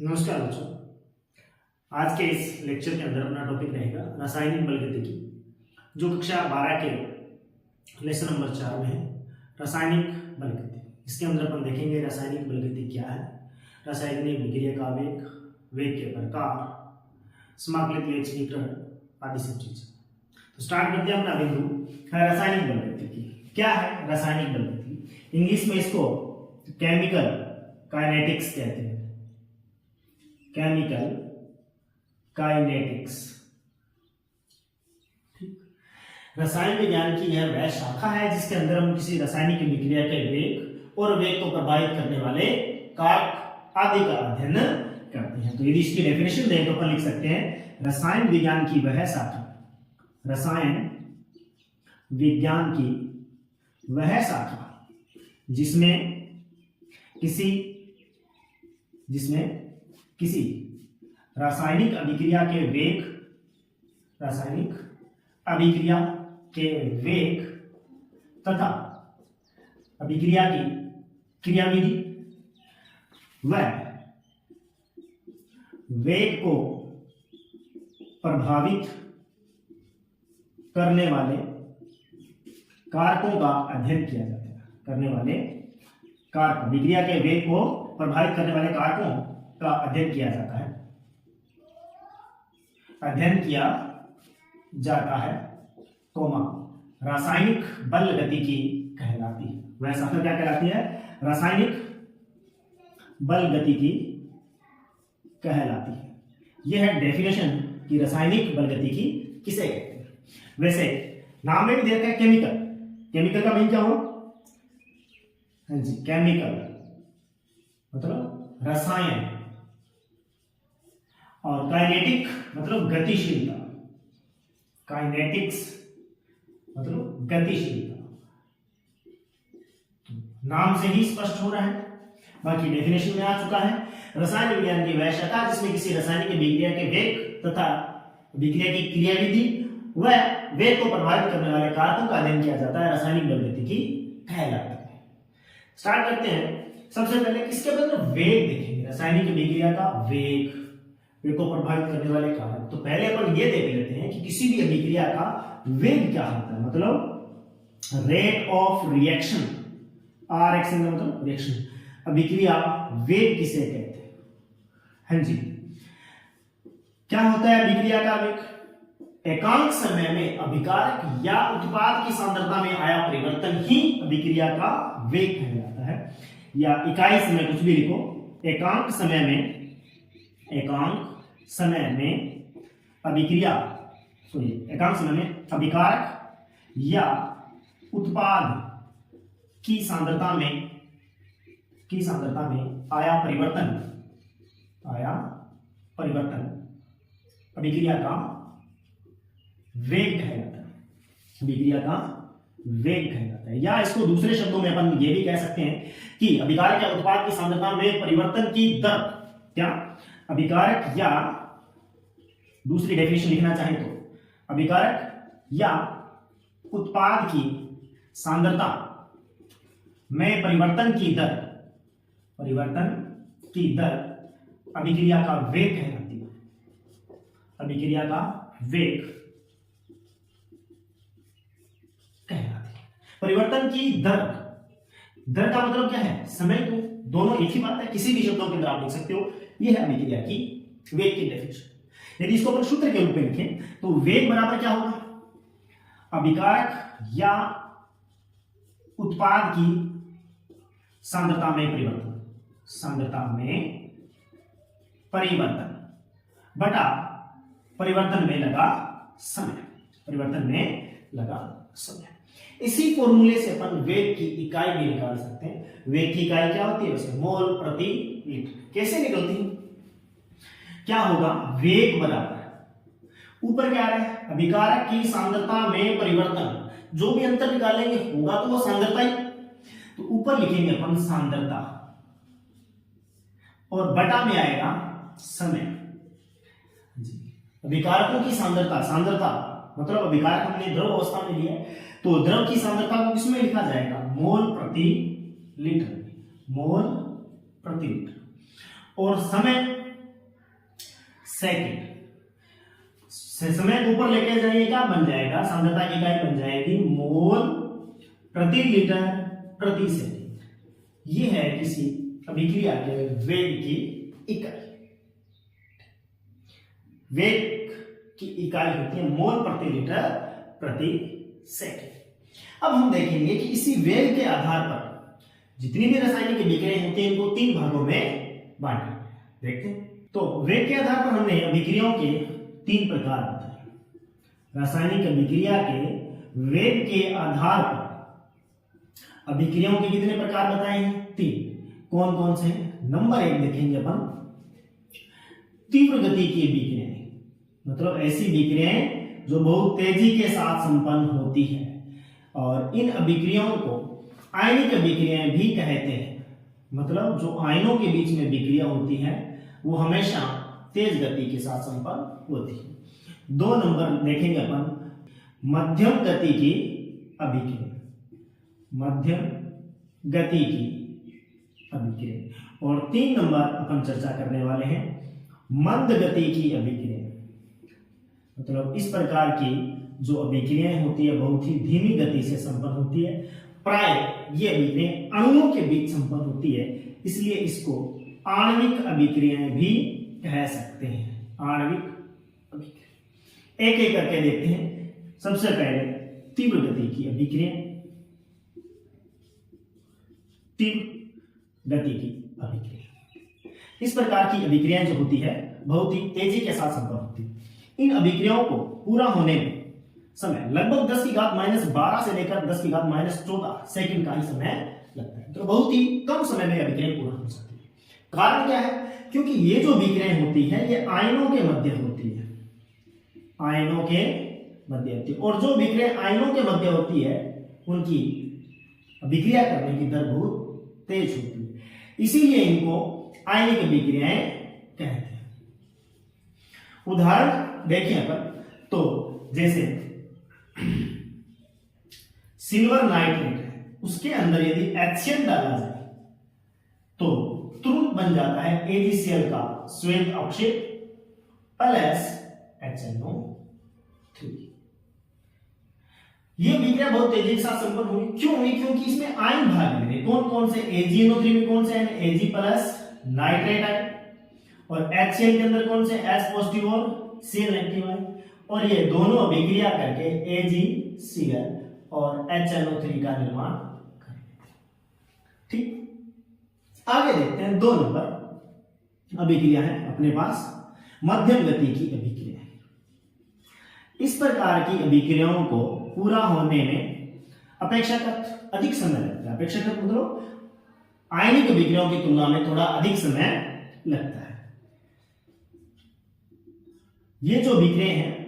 नमस्कार बच्चों। आज के इस लेक्चर के अंदर अपना टॉपिक रहेगा रासायनिक बलगतिकी, जो कक्षा 12 के लेसन नंबर 4 में है रासायनिक बलगति। इसके अंदर अपन देखेंगे रासायनिक बलगति क्या है, रासायनिक विक्रिया का वेग, वेग के प्रकार, समाकलित वेग समीकरण आदि सब चीजें। तो स्टार्ट करते हैं अपना बिंदु है रासायनिक बलगतिकी। क्या है रासायनिक बलगति? इंग्लिश में इसको केमिकल काइनेटिक्स कहते हैं। Chemical kinetics. रसायन विज्ञान की यह वह शाखा है जिसके अंदर हम किसी रासायनिक विक्रिया के वेग और वेग को प्रभावित करने वाले कारक आदि का अध्ययन करते हैं। तो यदि इसकी डेफिनेशन दें तो अपन लिख सकते हैं रसायन विज्ञान की वह शाखा, रसायन विज्ञान की वह शाखा जिसमें किसी रासायनिक अभिक्रिया के वेग, रासायनिक अभिक्रिया के वेग तथा अभिक्रिया की क्रियाविधि व वेग को प्रभावित करने वाले कारकों का अध्ययन किया जाता है। करने वाले कारक, अभिक्रिया के वेग को प्रभावित करने वाले कारकों का अध्ययन किया जाता है, रासायनिक बल गतिकी कहलाती है। वह शाखा क्या कहलाती है? रासायनिक बल गतिकी कहलाती है। यह है डेफिनेशन कि रासायनिक बल गतिकी किसे कहते हैं। वैसे नाम में भी दे रखा है केमिकल। केमिकल का मीन क्या हो? हाँ जी, केमिकल मतलब रसायन, और काइनेटिक मतलब गतिशीलता। काइनेटिक्स मतलब गतिशीलता। नाम से ही स्पष्ट हो रहा है, बाकी डेफिनेशन में आ चुका है। रसायन विज्ञान की वह शाखा जिसमें किसी रासायनिक विक्रिया के वेग तथा विक्रिया की क्रियाविधि व वेग को प्रभावित करने वाले कारकों का अध्ययन किया जाता है, रासायनिक बलगतिकी कहलाता है। स्टार्ट करते हैं। सबसे पहले किसके अंदर वेग देखेंगे, रासायनिक विक्रिया का वेग, वेग को प्रभावित करने वाले कारक। तो पहले अपन ये देख लेते हैं कि किसी भी अभिक्रिया का वेग क्या होता है, मतलब rate of reaction. R action का मतलब रिएक्शन। अभिक्रिया वेग किसे कहते हैं? हाँ जी, क्या होता है अभिक्रिया का वेग? एकांक समय में अभिकारक या उत्पाद की सांद्रता में आया परिवर्तन ही अभिक्रिया का वेग कहलाता है। या इकाई समय कुछ भी लिखो। एकांक समय में अभिक्रिया, एकांक समय में अभिकारक या उत्पाद की सांद्रता में आया परिवर्तन अभिक्रिया का वेग कहलाता है। अभिक्रिया का वेग कहलाता है। या इसको दूसरे शब्दों में अपन ये भी कह सकते हैं कि अभिकारक या उत्पाद की सांद्रता में परिवर्तन की दर, क्या अभिकारक या, दूसरी डेफिनेशन लिखना चाहें तो अभिकारक या उत्पाद की सांद्रता में परिवर्तन की दर अभिक्रिया का वेग कहलाती है। अभिक्रिया का वेग कहलाती है। परिवर्तन की दर का मतलब क्या है? समय। तो दोनों एक ही बात है, किसी भी शब्दों के अंदर आप लिख सकते हो। यह है अभिक्रिया की वेग की डेफिनेशन। यदि इसको अपन सूत्र के रूप में लिखें तो वेग बराबर क्या होगा? अभिकारक या उत्पाद की सांद्रता में परिवर्तन बटा परिवर्तन में लगा समय। इसी फॉर्मूले से अपन वेग की इकाई भी निकाल सकते हैं। वेग की इकाई क्या होती है? वैसे मोल प्रति लीटर। कैसे निकलती है? क्या होगा? वेग बराबर, ऊपर क्या है? अभिकारक की सांद्रता में परिवर्तन। जो भी अंतर निकालेंगे होगा तो वो सांद्रता ही, तो ऊपर लिखेंगे अपन सांद्रता और बटा में आएगा समय। अभिकारकों की सांद्रता मतलब अभिकारक हमने द्रव अवस्था में लिया है, तो द्रव की सांद्रता को किसमें लिखा जाएगा? मोल प्रति लीटर। और समय सेकेंड। समय को ऊपर लेके जाइएगा, बन जाएगा सांद्रता की इकाई बन जाएगी मोल प्रति लीटर प्रति सेकेंड। ये है किसी अभिक्रिया के वेग की इकाई। वेग की इकाई होती है मोल प्रति लीटर प्रति सेकेंड। अब हम देखेंगे कि इसी वेग के आधार पर जितनी भी रासायनिक अभिक्रियाएं होती हैं इनको 3 भागों में बांटें। देखते हैं। तो वेग के आधार पर हमने अभिक्रियाओं के 3 प्रकार बताए। रासायनिक अभिक्रिया के वेग के आधार पर अभिक्रियाओं के कितने प्रकार बताए हैं? 3। कौन कौन से हैं? नंबर 1 देखेंगे अपन, तीव्र गति की अभिक्रियाएं, मतलब ऐसी अभिक्रियाएं जो बहुत तेजी के साथ संपन्न होती है, और इन अभिक्रियाओं को आयनिक अभिक्रियाएं भी कहते हैं। मतलब जो आयनों के बीच में अभिक्रिया होती है वो हमेशा तेज गति के साथ संपन्न होती है। 2 नंबर देखेंगे अपन, मध्यम गति की अभिक्रिया, मध्यम गति की अभिक्रिया। और 3 नंबर अपन चर्चा करने वाले हैं मंद गति की अभिक्रिया। मतलब इस प्रकार की जो अभिक्रियाएं होती है बहुत ही धीमी गति से संपन्न होती है। प्राय ये अभिक्रियाएं अणुओं के बीच संपन्न होती है, इसलिए इसको आणविक अभिक्रियाएं भी कह सकते हैं। आणविक अभिक्रिया एक एक करके देखते हैं। सबसे पहले तीव्र गति की अभिक्रिया। तीव्र गति की अभिक्रिया, इस प्रकार की अभिक्रियाएं जो होती है बहुत ही तेजी के साथ संपन्न होती है। इन अभिक्रियाओं को पूरा होने में समय लगभग 10⁻12 से लेकर 10⁻14 सेकंड का ही समय लगता है। तो बहुत ही कम समय में अभिक्रियाएं पूर्ण हो जाती है। कारण क्या है? क्योंकि ये जो अभिक्रियाएं होती है ये आयनों के मध्य होती है, आयनों के मध्य होती है। और जो अभिक्रियाएं आयनों के मध्य होती है उनकी अभिक्रिया करने की दर बहुत तेज होती है, इसीलिए इनको आयनिक अभिक्रियाएं कहते हैं। उदाहरण देखिए अपन, तो जैसे सिल्वर नाइट्रेट है, उसके अंदर यदि HCl डाला जाए तो तुरंत बन जाता है AgCl का श्वेत अवक्षेप प्लस HNO3। ये अभिक्रिया बहुत तेजी के साथ संपन्न हुई। क्यों हुई? क्योंकि इसमें आयन भाग ले। कौन कौन से? AgNO3 में कौन से ion? Ag plus nitrate ion. और HCl के अंदर कौन से? H पॉजिटिव और Cl नेगेटिव आयन। और ये दोनों अभिक्रिया करके AgCl और HNO3 का निर्माण करेंगे। ठीक, आगे देखते हैं। 2 नंबर अभिक्रिया है अपने पास मध्यम गति की अभिक्रिया। इस प्रकार की अभिक्रियाओं को पूरा होने में अपेक्षाकृत अधिक समय लगता है। अपेक्षाकृत मतलब आयनिक अभिक्रियाओं की तुलना में थोड़ा अधिक समय लगता है। ये जो अभिक्रिया है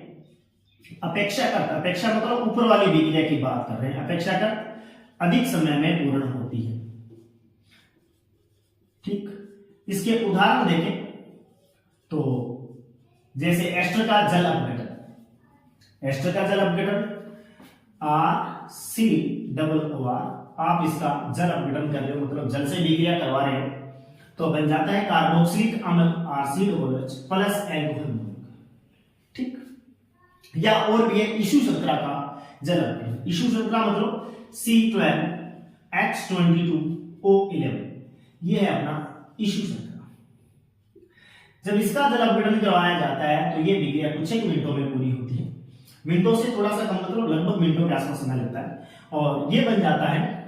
अपेक्षाकृत, अपेक्षा मतलब ऊपर वाली अभिक्रिया की बात कर रहे हैं, अपेक्षाकृत अधिक समय में पूर्ण होती है। ठीक, इसके उदाहरण देखें तो जैसे एस्टर का जल अपघटन, एस्टर का जल अपघटन RCOOR, आप इसका जल अपघटन कर रहे हो मतलब जल से अभिक्रिया करवा रहे हो तो बन जाता है कार्बोक्सिलिक अम्ल RCOOH प्लस एल्कोहल। ठीक, या और भी है ईशु श्रृंखला का जल अपघटन। ईशु श्रृंखला मतलब C12H22O11, ये है अपना ईशु श्रृंखला। जब इसका जल अपघटन करवाया जाता है तो ये अभिक्रिया कुछ एक मिनटों में पूरी होती है। मिनटों से थोड़ा सा कम मतलब लगभग मिनटों के आसपास समय लगता है। और ये बन जाता है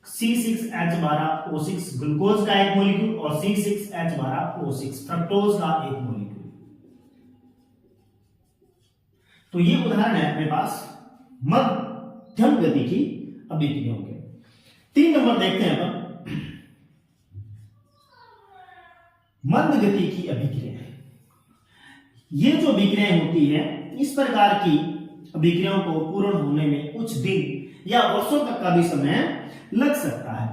C6H12O6 ग्लूकोज का एक मॉलिक्यूल और C6H12O6 फ्रक्टोज का एक मॉलिक्यूल। तो ये उदाहरण है अपने पास मध्यम गति की अभिक्रियाओं के। 3 नंबर देखते हैं अपन मंद गति की अभिक्रिया। ये जो अभिक्रियाएं होती है इस प्रकार की अभिक्रियाओं को पूर्ण होने में कुछ दिन या वर्षों तक का भी समय लग सकता है।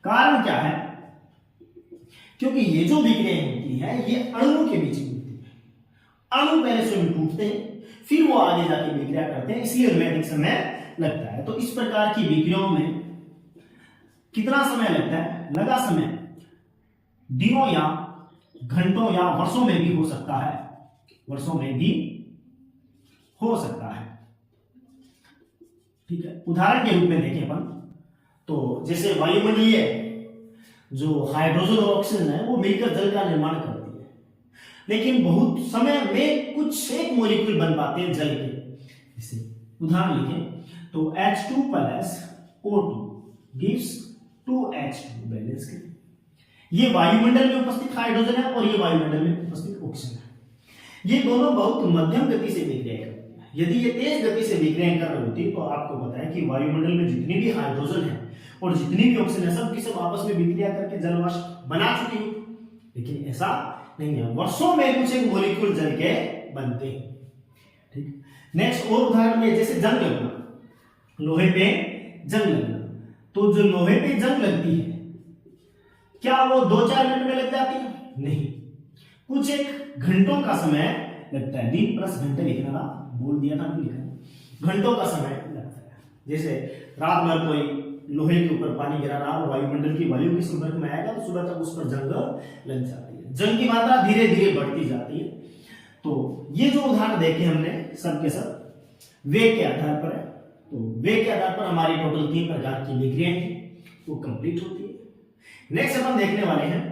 कारण क्या है? क्योंकि ये जो अभिक्रियाएं होती है ये अणुओं के बीच में होती है। अणु पहले स्वयं टूटते हैं फिर वो आगे जाके अभिक्रिया करते हैं, इसलिए उनमें अधिक समय लगता है। तो इस प्रकार की अभिक्रियाओं में कितना समय लगता है? लगा समय दिनों या घंटों या वर्षों में भी हो सकता है। वर्षों में भी हो सकता है। ठीक है, उदाहरण के रूप में देखें अपन तो जैसे वायुमंडलीय जो हाइड्रोजन और ऑक्सीजन है वो मिलकर जल का निर्माण करती है, लेकिन बहुत समय में कुछ एक मॉलिक्यूल बन पाते हैं जल के। जैसे उदाहरण लिखें तो H2 plus O2 gives 2H2 balance करें। ये वायुमंडल में उपस्थित हाइड्रोजन है और ये वायुमंडल में उपस्थित ऑक्सीजन है। ये दोनों बहुत मध्यम गति से विक्रिया करते हैं। यदि ये तेज गति से विक्रिया कर रही होती तो आपको पता है कि वायुमंडल में जितनी भी हाइड्रोजन है और जितनी भी ऑक्सीजन है सब की सब आपस में विक्रिया करके जलवाष्प बना चुकी है, लेकिन ऐसा नहीं है। वर्षों में कुछ एक मॉलिक्यूल जल के बनते हैं। ठीक, नेक्स्ट और उदाहरण में जैसे जंग लगना, लोहे पे जंग लगना। तो जो लोहे पे जंग लगती है क्या वो 2-4 मिनट में लग जाती है? नहीं, कुछ एक घंटों का समय लगता है। दिन प्लस घंटे लिखना था, बोल दिया था लिखना, घंटों का समय लगता है। जैसे रात भर कोई लोहे के ऊपर पानी गिरा रहा और वायुमंडल की वायु के संपर्क में आएगा तो सुबह तक उस पर जंग लग जाती है। जंग की मात्रा धीरे धीरे बढ़ती जाती है। तो ये जो उदाहरण देखे हमने सब के सब वेग के आधार पर है। तो वेग के आधार पर हमारी टोटल 3 प्रकार की विक्रियाएं हैं वो कंप्लीट होती है। नेक्स्ट अपन देखने वाले हैं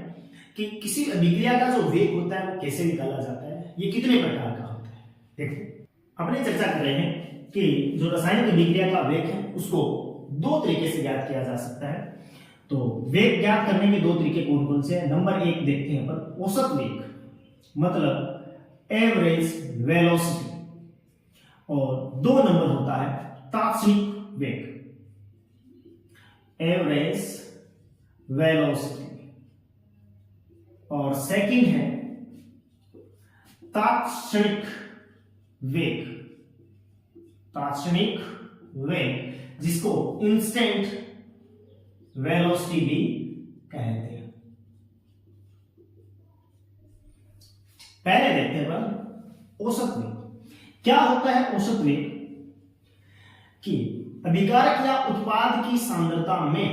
कि किसी अभिक्रिया का जो वेग होता है वो कैसे निकाला जाता है, ये कितने प्रकार का होता है। देखो अपने चर्चा कर रहे हैं कि जो रासायनिक अभिक्रिया का वेग है उसको 2 तरीके से ज्ञात किया जा सकता है। तो वेग ज्ञात करने के 2 तरीके कौन कौन से हैं। नंबर 1 देखते हैं अपन औसत वेग, मतलब एवरेज वेलोसिटी, और 2 नंबर होता है तात्क्षणिक वेग, एवरेज वेलोसिटी, और सेकंड है तात्क्षणिक वेग, तात्क्षणिक वेग जिसको इंस्टेंट वेलोसिटी भी कहते हैं। पहले देखते हैं अपन औसत वेग। क्या होता है औसत वेग? कि अभिकारक या उत्पाद की सांद्रता में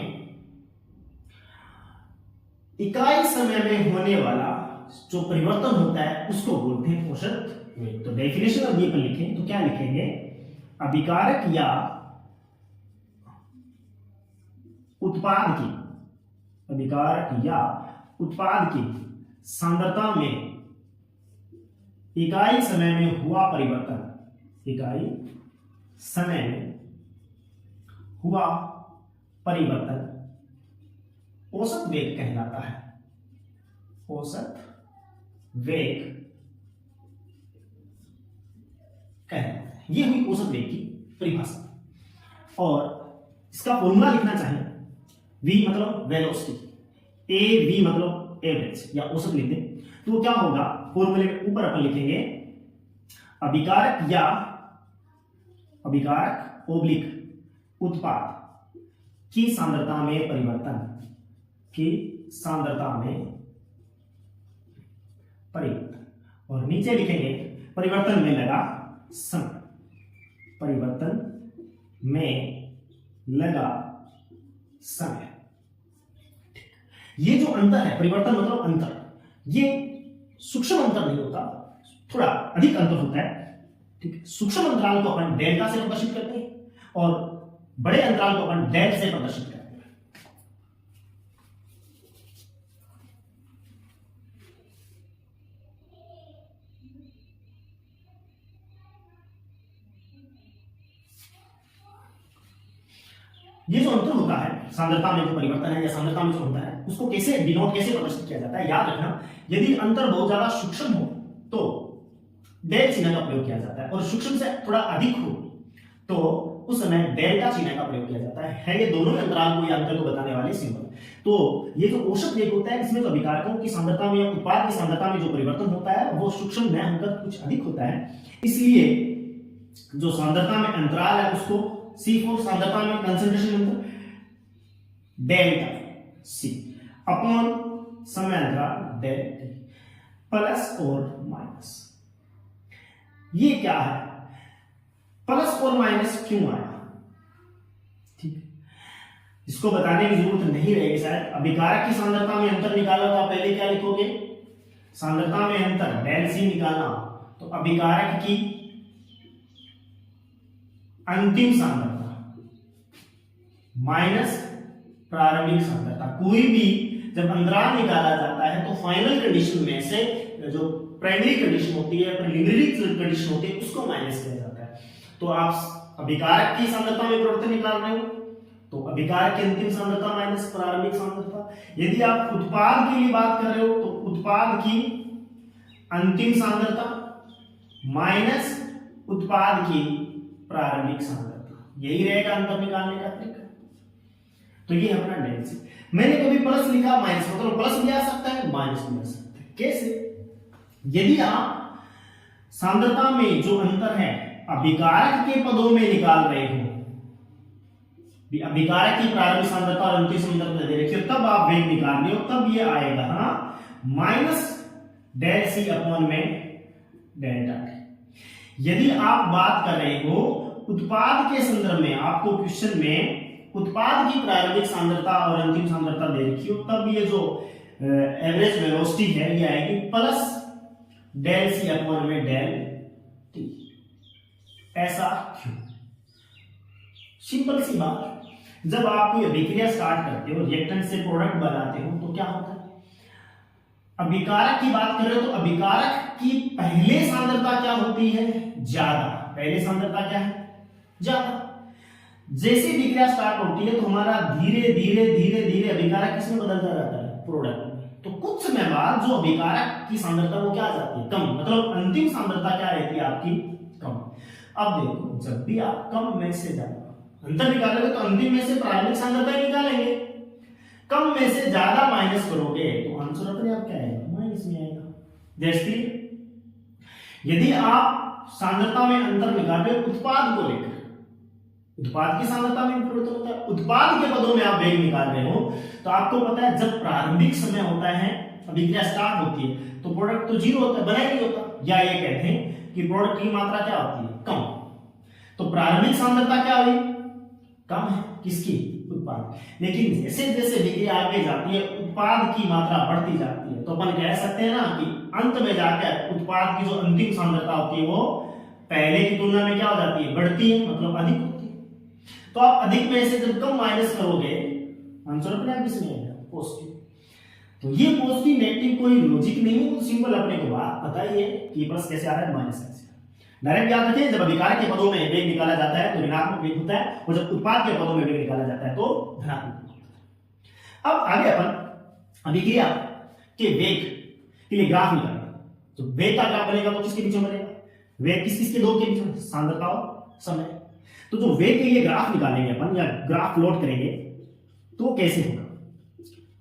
इकाई समय में होने वाला जो परिवर्तन होता है उसको बोलते हैं औसत वेग। तो डेफिनेशन अभी अपन लिखें तो क्या लिखेंगे? अभिकारक या उत्पाद की, अभिकारक या उत्पाद की सांद्रता में इकाई समय में हुआ परिवर्तन, इकाई समय में हुआ परिवर्तन औसत वेग कहलाता है। औसत वेग कहलाता है। यह हुई औसत वेग की परिभाषा। और इसका फॉर्मूला लिखना चाहें, v मतलब वेलोसिटी, a v मतलब एवरेज या औसत लिख दें तो क्या होगा? फॉर्मूले में ऊपर अपन लिखेंगे अभिकारक या अभिकारक ओब्लिक उत्पाद की सांद्रता में परिवर्तन, की सांद्रता में परिवर्तन, और नीचे लिखेंगे परिवर्तन में लगा समय, परिवर्तन में लगा समय। ये जो अंतर है, परिवर्तन मतलब अंतर, ये सूक्ष्म अंतर नहीं होता, थोड़ा अधिक अंतर होता है। ठीक है, सूक्ष्म अंतराल को अपन डेल्टा से प्रदर्शित करते हैं और बड़े अंतराल को अपन डेल से प्रदर्शित करते हैं। ये जो अंतर होता है, सांद्रता में जो परिवर्तन है या सांद्रता में जो होता है, उसको कैसे डिनोट, कैसे प्रदर्शित किया जाता है? याद रखना, यदि अंतर बहुत ज्यादा सूक्ष्म हो तो डेल चिन्ह का प्रयोग किया जाता है, और सूक्ष्म से थोड़ा अधिक हो तो उस समय डेल्टा चिन्ह का प्रयोग किया जाता है। ये दोनों अंतराल को या अंतर को बताने वाले सिंबल। तो ये जो औसत वेग होता है इसमें तो अभिकारकों की सांद्रता में या उत्पाद की सांद्रता में जो परिवर्तन होता है वो सूक्ष्म में अंतर कुछ अधिक होता है। इसलिए जो सांद्रता में अंतराल है उसको C4, सांद्रता में कंसंट्रेशन अंतर डेल्टा C अपॉन समय अंतराल डेल्टा प्लस और माइनस। ये क्या है? प्लस और माइनस क्यों आया? ठीक है, इसको बताने की जरूरत नहीं रहेगी शायद। अभिकारक की सांद्रता में अंतर निकाला तो आप पहले क्या लिखोगे? सांद्रता में अंतर डेल C निकालना, तो अभिकारक की अंतिम सांद्रता माइनस प्रारंभिक सांद्रता। कोई भी जब अंतराल निकाला जाता है तो फाइनल कंडीशन में से जो प्राइमरी कंडीशन होती है, प्रीलिमिनरी कंडीशन होती है, उसको माइनस किया जाता है। तो आप अभिकारक की सांद्रता में परिवर्तन निकाल रहे हो तो अभिकारक की अंतिम सांद्रता माइनस प्रारंभिक सांद्रता। यदि आप उत्पाद के लिए बात कर रहे हो तो उत्पाद की अंतिम सांद्रता माइनस उत्पाद की प्रारंभिक सांद्रता, यही रहेगा अंतर निकालने का तरीका। तो ये अपना डेल सी। मैंने कभी प्लस लिखा माइनस, मतलब प्लस भी आ सकता है माइनस भी आ सकता है। कैसे? यदि आप सांद्रता में जो अंतर है अभिकारक के पदों में निकाल रहे हो, अभिकारक की प्रारंभिक सांद्रता और अंतिम सांद्रता दे रखी हो, तब आप वेग निकाल रहे हो, तब ये आएगा माइनस डेल सी अपॉन में डेल्टा टी। यदि आप बात कर रहे हो उत्पाद के संदर्भ में, आपको क्वेश्चन में उत्पाद की प्रारंभिक सांद्रता और अंतिम सांद्रता दे रखी हो, तब ये जो एवरेज वेलोसिटी है ये आएगी प्लस डेल सी अपॉन में डेल टी। ऐसा क्यों? सिंपल सी बात, जब आप कोई अभिक्रिया स्टार्ट करते हो, रिएक्टेंट से प्रोडक्ट बनाते हो, तो क्या होता है? अभिकारक की बात करें तो अभिकारक की पहले सांद्रता क्या होती है? ज्यादा। पहले सांद्रता क्या है? ज्यादा। जैसे अभिक्रिया स्टार्ट होती है तो हमारा धीरे धीरे धीरे धीरे अभिकारक किसमें बदलता रहता है? प्रोडक्ट में। तो कुछ समय बाद जो अभिकारक की सांद्रता वो क्या आ जाती है? कम। मतलब अंतिम सांद्रता क्या रहती है आपकी? कम। अब देखो, जब भी आप कम में से ज्यादा अंतर निकालोगे तो अंतिम में से प्रारंभिक सांद्रता ही निकालेंगे। कम में से ज्यादा माइनस करोगे तो आंसर अपने आप क्या आएगा? माइनस में आएगा। जैसे यदि आप सांद्रता में अंतर निकाल रहे हो उत्पाद को लेकर, उत्पाद की सांद्रता में परिवर्तन होता है, उत्पाद के पदों में आप वेग निकाल रहे हो, तो आपको पता है जब प्रारंभिक समय होता है, अभिक्रिया स्टार्ट होती है, तो प्रोडक्ट तो जीरो होता है, बना ही नहीं होता। या ये कहते हैं कि प्रोडक्ट की मात्रा क्या होती है? कम। तो प्रारंभिक सांद्रता क्या हुई? कम है। किसकी? उत्पाद। लेकिन जैसे जैसे अभिक्रिया आगे जाती है उत्पाद की मात्रा बढ़ती जाती है, तो अपन कह सकते हैं ना कि अंत में जाकर उत्पाद की जो अंतिम सांद्रता होती है वो पहले की तुलना में क्या हो जाती है? बढ़ती है, मतलब अधिक होती है। तो आप अधिक में से जब कम माइनस करोगे आंसर अपने आप किसमें आएगा? पॉजिटिव। तो ये पॉजिटिव नेगेटिव कोई लॉजिक नहीं है, तो सिंपल अपने को बात पता ही है कि प्लस कैसे आ रहा है, माइनस कैसे। डायरेक्ट याद रखिए, जब अभिकारक के पदों में वेग निकाला जाता है तो ऋणात्मक वेग होता है, और जब उत्पाद के पदों में वेग निकाला जाता है तो धनात्मक वेग होता है। अब आगे अपन अभिक्रिया के वेग के लिए ग्राफ निकालेंगे। तो वेग का ग्राफ बनेगा तो किसके बीच में बनेगा? वेग किस किसके दो के बीच में? सांद्रता और समय। तो जो वेग के लिए ग्राफ निकालेंगे अपन या ग्राफ प्लॉट करेंगे तो कैसे होगा?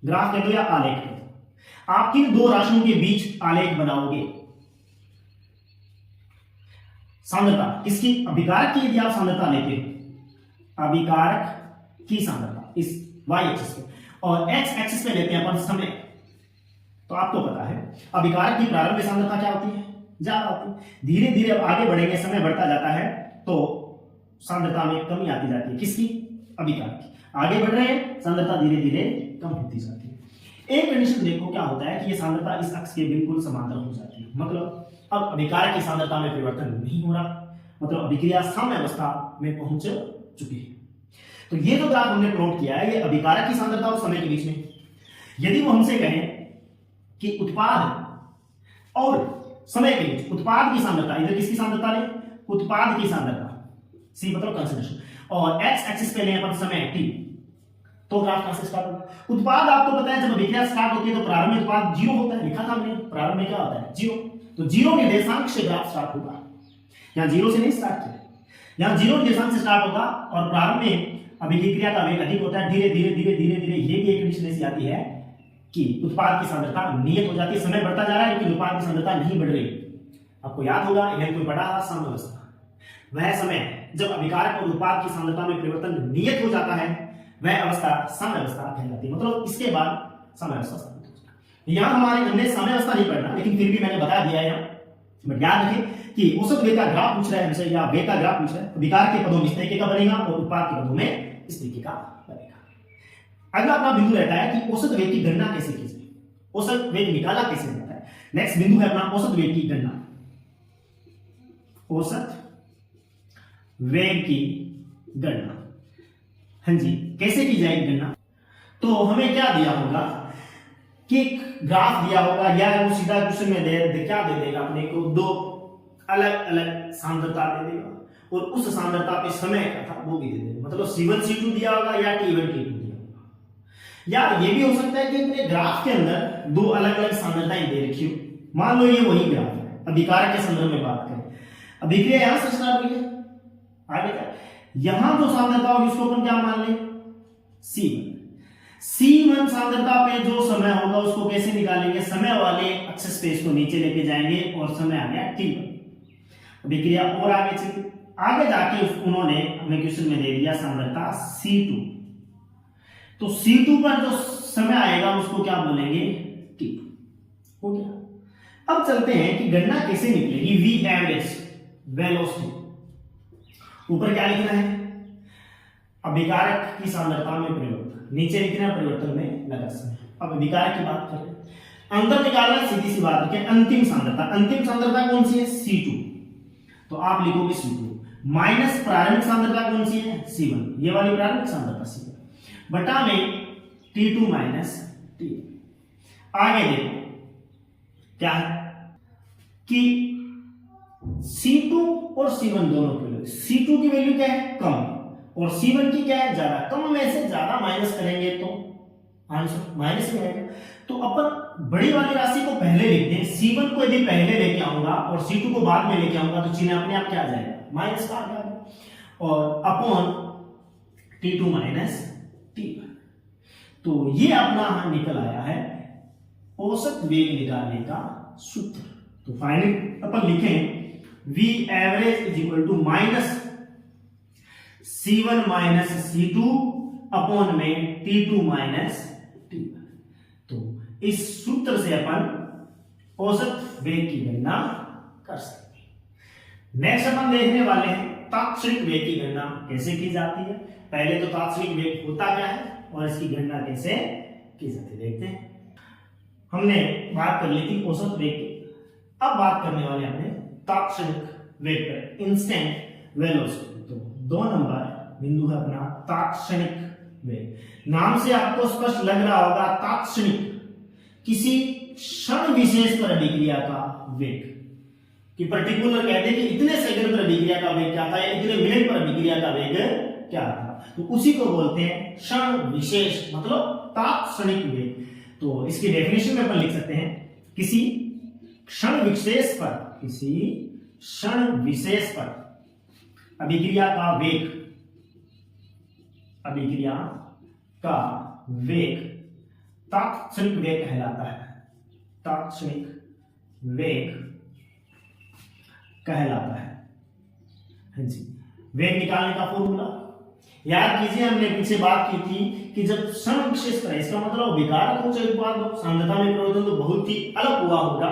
ग्राफ कह दो या आलेख कह दो। आप किन दो राशियों के बीच आलेख बनाओगे? सांद्रता किसकी? अभिकारक की। यदि आप सांद्रता लेते हो, अभिकारक की सांद्रता इस y एक्सिस पे, और x एक्सिस पे लेते हैं अपन समय, तो आपको पता है अभिकारक की प्रारंभिक सांद्रता क्या होती है? ज्यादा होती है। धीरे धीरे अब आगे बढ़ेंगे, समय बढ़ता जाता है तो सांद्रता में कमी आती जाती है। किसकी? अभिकारक की। आगे बढ़ रहे हैं, सांद्रता धीरे धीरे कम होती जाती है। एक कंडीशन देखो क्या होता है कि ये सांद्रता इस अक्ष के बिल्कुल समांतर हो जाती है, मतलब अब अभिकारक की सांद्रता में परिवर्तन नहीं हो रहा, मतलब अभिक्रिया साम्य अवस्था में पहुंच चुकी है। तो ये जो ग्राफ हमने प्लॉट किया है ये अभिकारक की सांद्रता और समय के बीच में। यदि वो हमसे कहें कि उत्पाद और समय के बीच उत्पाद की सांद्रता, इधर किसकी सांद्रता लें? उत्पाद की सांद्रता, सी मतलब कंसंट्रेशन, और एक्स एक्सिस पे लें अपन समय टी, तो ग्राफ कहां से स्टार्ट होगा? उत्पाद आपको पता है जब अभिक्रिया स्टार्ट होती है तो प्रारंभ में उत्पाद जीरो होता है, लिखा था हमने, प्रारंभ में क्या होता है? जीरो। तो जीरो निर्देशांक से ग्राफ स्टार्ट होगा। यहां जीरो से नहीं स्टार्ट किया, यहां जीरो निर्देशांक से स्टार्ट होगा, और प्रारंभ में अभिक्रिया का वेग अधिक होता है, धीरे धीरे धीरे धीरे धीरे ये भी एक कंडीशन ऐसी आती है कि उत्पाद की सांद्रता नियत हो जाती है। समय बढ़ता जा रहा है लेकिन उत्पाद की सांद्रता नहीं बढ़ रही। आपको याद होगा इन्हें कोई पढ़ा साम्य अवस्था, वह समय जब अभिकारक और उत्पाद की सांद्रता में परिवर्तन नियत हो जाता है वह अवस्था साम्य अवस्था कहलाती है। मतलब इसके बाद साम्य अवस्था स्थापित हो जाता है। यहां हमारे हमने साम्य अवस्था नहीं पढ़ना, लेकिन फिर भी मैंने बता दिया है। बट याद रखें कि औसत वेग का ग्राफ पूछ रहा है हमसे या वेग का ग्राफ पूछ रहा है, अभिकारक के पदों में इस तरीके का बनेगा और उत्पाद के पदों में इस तरीके का बनेगा। अगला अपना बिंदु रहता है कि औसत वेग की गणना कैसे की जाए, औसत वेग निकाला कैसे जाता है। नेक्स्ट बिंदु है अपना औसत वेग की गणना। औसत वेग की गणना। हाँ जी, कैसे की जाएगी गणना? तो हमें क्या दिया होगा कि एक ग्राफ दिया होगा, या वो सीधा क्वेश्चन में क्या दे देगा अपने को, दो अलग अलग सांद्रता दे देगा, और उस सांद्रता पे समय क्या था वो भी दे देगा। मतलब C1 C2 दिया होगा या T1 T2 दिया होगा। या ये भी हो सकता है कि अपने ग्राफ के अंदर दो अलग अलग सांद्रताएं दे रखी हो। मान लो ये वही ग्राफ है, अभिकारक के संदर्भ में बात करें, अभिक्रिया यहां से स्टार्ट हुई है, आगे का यहां जो सांद्रता होगी उसको अपन क्या मान ले, C1। C1 सांद्रता पे जो समय होगा उसको कैसे निकालेंगे, समय वाले अक्ष स्पेस को नीचे लेके जाएंगे और समय आ गया T1। अभिक्रिया और आगे चली, आगे जाके उन्होंने हमें क्वेश्चन में दे दिया सांद्रता C2। तो C2 पर जो समय आएगा उसको क्या बोलेंगे, T2। हो गया। अब चलते हैं कि गणना कैसे निकलेगी, V एवरेज वेलोसिटी। ऊपर क्या लिखना है, अभिकारक की सांद्रता में परिवर्तन, नीचे लिखना परिवर्तन में लगा समय। अब अभिकारक की बात करें, अंतर निकालना, सीधी सी बात रखें, अंतिम सांद्रता, अंतिम सांद्रता कौन सी है, C2। तो आप लिखोगे C2 माइनस प्रारंभिक सांद्रता कौन सी है, C1, ये वाली प्रारंभिक सांद्रता C1 बटा में T2 माइनस T1। आगे देखो क्या है कि C2 और C1 दोनों की वैल्यू, C2 की वैल्यू क्या है, कम, और C1 की क्या है, ज्यादा। कम में से ज्यादा माइनस करेंगे तो आंसर माइनस में आएगा। तो अपन बड़ी वाली राशि को पहले लिखते हैं, C1 को यदि पहले लेके आऊंगा और C2 को बाद में लेके आऊंगा तो चिन्ह अपने आप क्या आ जाएगा, माइनस का आ जाएगा, और अपॉन T2 माइनस T1। तो ये अपना निकल आया है औसत वेग निकालने का सूत्र। तो फाइनल अपन लिखें V average is equal to minus C1 minus C2 upon में T2 माइनस T1। तो इस सूत्र से अपन औसत वेग की गणना कर सकते हैं। नेक्स्ट अपन देखने वाले हैं तात्क्षणिक वेग की गणना कैसे की जाती है। पहले तो तात्क्षणिक वेग होता क्या है और इसकी गणना कैसे की जाती है देखते हैं। हमने बात कर ली थी औसत वेग की, अब बात करने वाले हमने तात्क्षणिक वेग पर, इंस्टेंट वेलोसिटी। तो 2 नंबर बिंदु है अपना तात्क्षणिक वेग। नाम से आपको स्पष्ट लग रहा होगा, तात्क्षणिक किसी क्षण विशेष पर अभिक्रिया का वेग, कि पर्टिकुलर कहते हैं कि इतने सेकंड पर अभिक्रिया का वेग क्या था या इतने मिनट पर अभिक्रिया का वेग क्या था, तो उसी को बोलते हैं क्षण विशेष, मतलब तात्क्षणिक वेग। तो इसकी डेफिनेशन में अपन लिख सकते हैं, किसी क्षण विशेष पर, किसी क्षण विशेष पर अभिक्रिया का वेग, अभिक्रिया का वेग तात्क्षणिक वेग कहलाता है, तात्क्षणिक वेग कहलाता है। हाँ जी, वेग निकालने का फॉर्मूला याद कीजिए, हमने पीछे बात की थी कि जब क्षण विशेष पर, इसका मतलब विकारक हो चाहे उत्पाद हो, सांद्रता में परिवर्तन तो बहुत ही अलग हुआ होगा।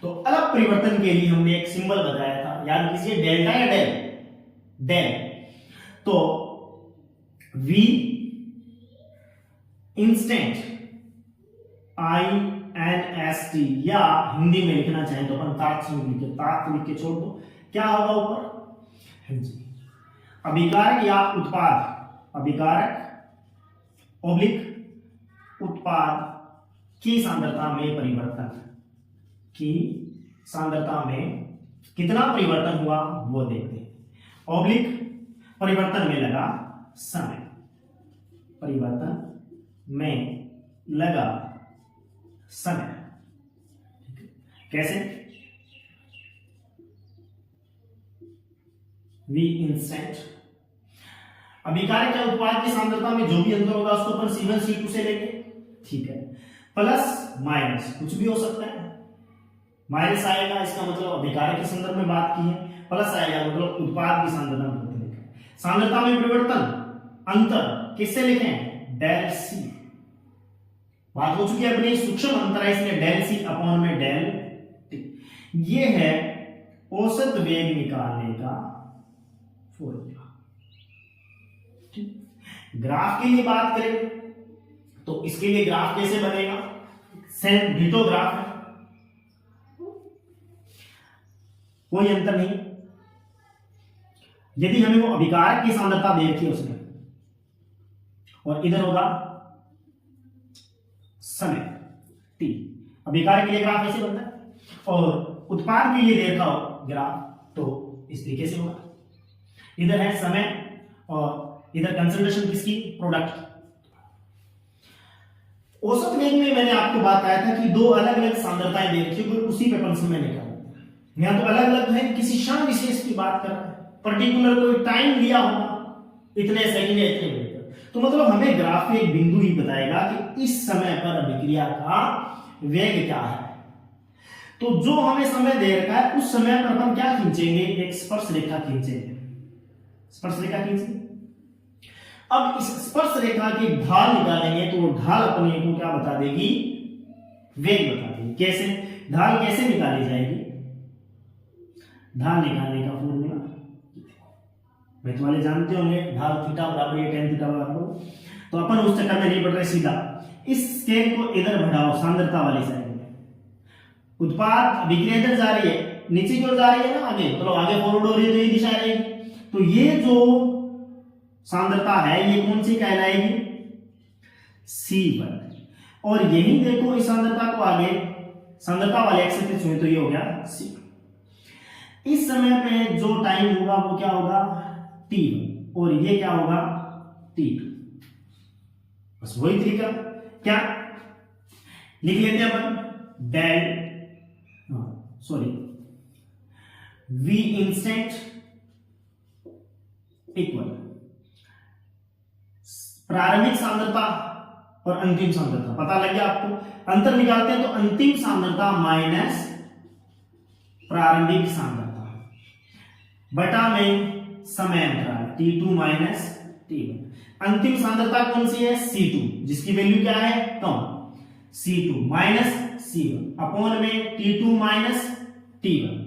तो अलग परिवर्तन के लिए हमने एक सिंबल बताया था, याद कीजिए, डेल्टा या डेल, डेल। तो V इंस्टेंट INST, या हिंदी में लिखना चाहें तो अपन तात्क्षणिक लिखे, तात्क्षणिक लिख के छोड़ दो, क्या होगा ऊपर, हाँ जी, अभिकारक या उत्पाद, अभिकारक ओब्लिक उत्पाद की सांद्रता में परिवर्तन, की सांद्रता में कितना परिवर्तन हुआ वो देखते हैं। ओब्लिक परिवर्तन में लगा समय, परिवर्तन में लगा समय, कैसे, V इंस्टेंट, अभिकारक या उत्पाद की सांद्रता में जो भी अंतर होगा उसको अपन C1 C2 से लेंगे, ठीक है, प्लस माइनस कुछ भी हो सकता है, माइनस आएगा इसका मतलब अभिकारक के संदर्भ में बात की है, प्लस आएगा मतलब उत्पाद की सांद्रता में लिखें। सांद्रता में परिवर्तन अंतर किससे लिखें, डेल C। बात हो चुकी है अपनी, सूक्ष्म अंतर है इसलिए डेल C अपॉन में डेल T। ये है औसत वेग निकालने का फॉर्मूला। ग्राफ के लिए बात करें तो इसके लिए ग्राफ कैसे बनेगा, सेम डिटो ग्राफ है, कोई अंतर नहीं, यदि हमें वो अभिकारक की सांद्रता दे रखी है उसने, और इधर होगा समय t, अभिकारक के लिए ग्राफ ऐसे बनता है और उत्पाद के लिए दे रखा हो ग्राफ तो इस तरीके से होगा। इधर है समय और इधर कंसंट्रेशन किसकी, प्रोडक्ट। औसत वेग में मैंने आपको बात आया था कि दो अलग अलग सांद्रताएं दे रखी है, उसी पेपर से मैंने कहा यहां तो अलग अलग है, किसी क्षण विशेष की बात कर रहा है, पर्टिकुलर कोई टाइम दिया होगा इतने सेकंड या इतने मिनट, तो मतलब हमें ग्राफ में एक बिंदु ही बताएगा कि इस समय पर अभिक्रिया का वेग क्या है। तो जो हमें समय दे रखा है उस समय पर हम क्या खींचेंगे, एक स्पर्श रेखा खींचेंगे, स्पर्श रेखा खींचेंगे। अब इस स्पर्श रेखा की ढाल निकालेंगे तो वो ढाल अपने को क्या बता देगी, वेग बता देगी। कैसे, ढाल कैसे निकाली जाएगी, ढाल निकालने का फॉर्मूला मैथ वाले जानते होंगे, ढाल थीटा बराबर है tan थीटा बराबर, तो अपन उस चक्कर में नहीं बढ़ रहे, सीधा इस स्केल को इधर बढ़ाओ सांद्रता वाली साइड में, उत्पाद अभिक्रिया इधर जा रही है, नीचे की ओर जा रही है ना, आगे तो आगे फॉरवर्ड हो रही है तो ये दिशा रहेगी, तो ये जो सांद्रता है ये कौन सी कहलाएगी, C1, और यही देखो इस सांद्रता को आगे सांद्रता वाले एक्स से छुए तो ये हो गया C। इस समय पे जो टाइम होगा वो क्या होगा, T1, और ये क्या होगा T2। बस वही तरीका, क्या लिख लेते हैं अपन, डेल V इंस्टेंट इक्वल प्रारंभिक सांद्रता और अंतिम सांद्रता, पता लग गया आपको, अंतर निकालते हैं तो अंतिम सांद्रता माइनस प्रारंभिक सांद्रता बटा में समय अंतराल T2 माइनस T1, अंतिम सांद्रता कौन सी है, C2, जिसकी वैल्यू क्या है, कम, C2 माइनस C1 अपॉन में T2 माइनस T1।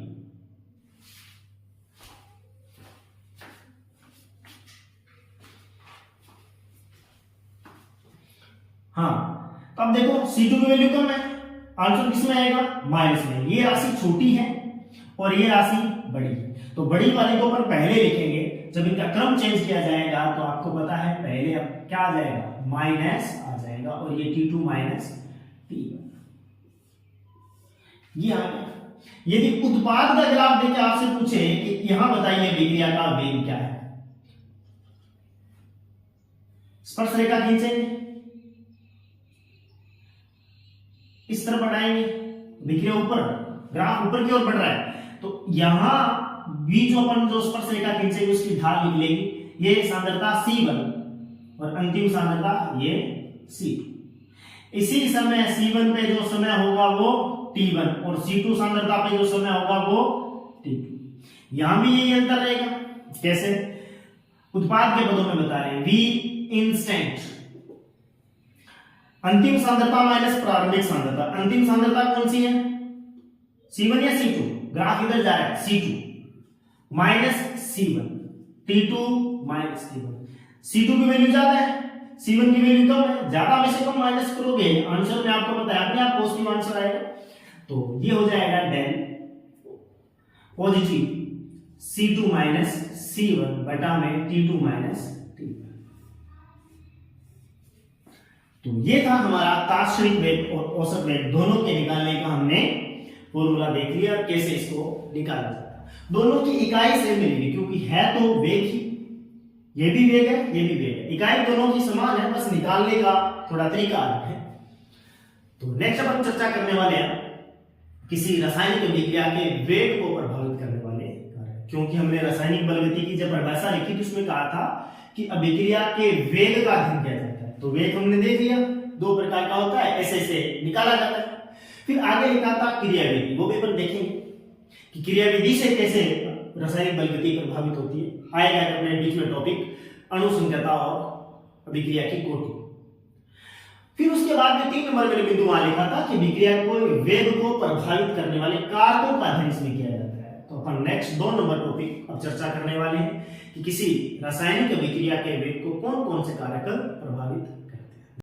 हाँ, अब देखो C2 की वैल्यू कम है, आंसर किस में आएगा, माइनस में। ये राशि छोटी है और ये राशि बड़ी है, तो बड़ी वाली को अपन पहले लिखेंगे, जब इनका क्रम चेंज किया जाएगा तो आपको पता है पहले अब क्या आ जाएगा, माइनस आ जाएगा, और ये T2 माइनस T1 ये आ गया। यदि उत्पाद का ग्राफ देके आपसे पूछे कि यहां बताइए अभिक्रिया का वेग क्या है, स्पर्श रेखा खींचेंगे, इस तरफ बढ़ाएंगे, अभिक्रिया ऊपर, ग्राफ ऊपर की ओर बढ़ रहा है, तो यहां बीच अपन जो स्पर्श रेखा खींचेगी उसकी ढाल निकलेगी, ये सांद्रता C1 और अंतिम सांद्रता ये C2। इसी समय C1 पे जो समय होगा वो T1 और C2 सांद्रता पे जो समय होगा वो T2। यहां भी यही अंतर रहेगा, कैसे, उत्पाद के पदों में बता रहे हैं, V इंस्टेंट अंतिम सांद्रता माइनस प्रारंभिक सांद्रता, अंतिम सांद्रता कौन सी है, C1 या C2, ग्राफ इधर जा रहा है, C2 minus C1, T2 minus T1, C2 की वैल्यू ज्यादा है, C1 की वैल्यू कम है, ज्यादा में से कम माइनस करोगे आंसर में आपको पता है अपने आप पॉजिटिव आंसर आएगा, तो ये हो जाएगा del positive C2 minus C1 बटा में T2 माइनस T1। तो ये था हमारा तात्क्षणिक वेग और औसत वेग दोनों के निकालने का हमने फॉर्मूला देख लिया, और कैसे इसको निकाला जाता है। दोनों की इकाई सेम मिलेगी क्योंकि है तो वेग ही, ये भी वेग है ये भी वेग है, इकाई दोनों की समान है, बस निकालने का थोड़ा तरीका अलग है। तो नेक्स्ट अपन चर्चा करने वाले हैं किसी रासायनिक अभिक्रिया के वेग को प्रभावित करने वाले कारक, क्योंकि हमने रासायनिक बलगति की जब परिभाषा लिखी तो उसमें कहा था कि अभिक्रिया के वेग का अध्ययन किया जाता है, तो वेग हमने देख लिया, दो प्रकार का होता है, ऐसे ऐसे निकाला जाता है। फिर आगे लिखा था क्रियाविधि, वो भी अपन देखेंगे कि क्रियाविधि से कैसे रासायनिक बलगति प्रभावित होती है। आएगा अपने बीच में टॉपिक अणुसंख्यता और अभिक्रिया की कोटि। फिर उसके बाद में 3 नंबर में बिंदु वहां लिखा था कि अभिक्रिया को वेग को प्रभावित करने वाले कारकों का अध्ययन इसमें किया जाता है। तो अपन नेक्स्ट 2 नंबर टॉपिक अब चर्चा करने वाले हैं कि किसी रासायनिक अभिक्रिया के वेग को कौन कौन से कारक प्रभावित